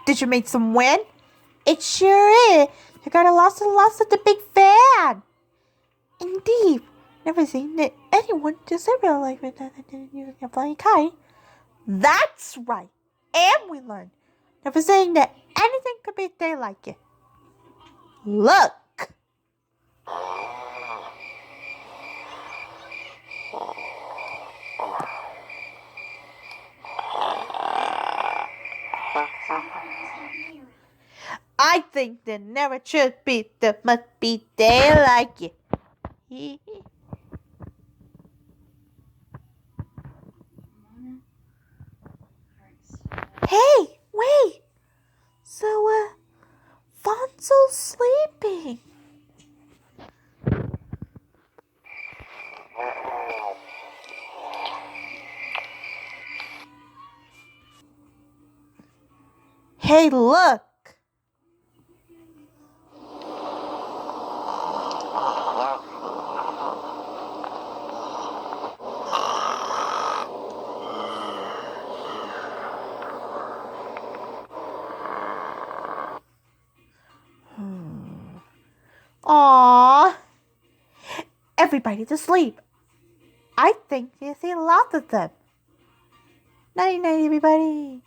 Did you make some wind? It sure is. You got lots and lots of the big fan. Indeed. Never seen that anyone deserve it like using a flying kite. That's right. And we learned. Never saying that anything could be a day like it. Look. I think there never should be. There must be day like it. Hey, wait. So, Fonzo's sleeping. Hey, look. Aww. Everybody's asleep. I think you see lots of them. Nighty night, everybody.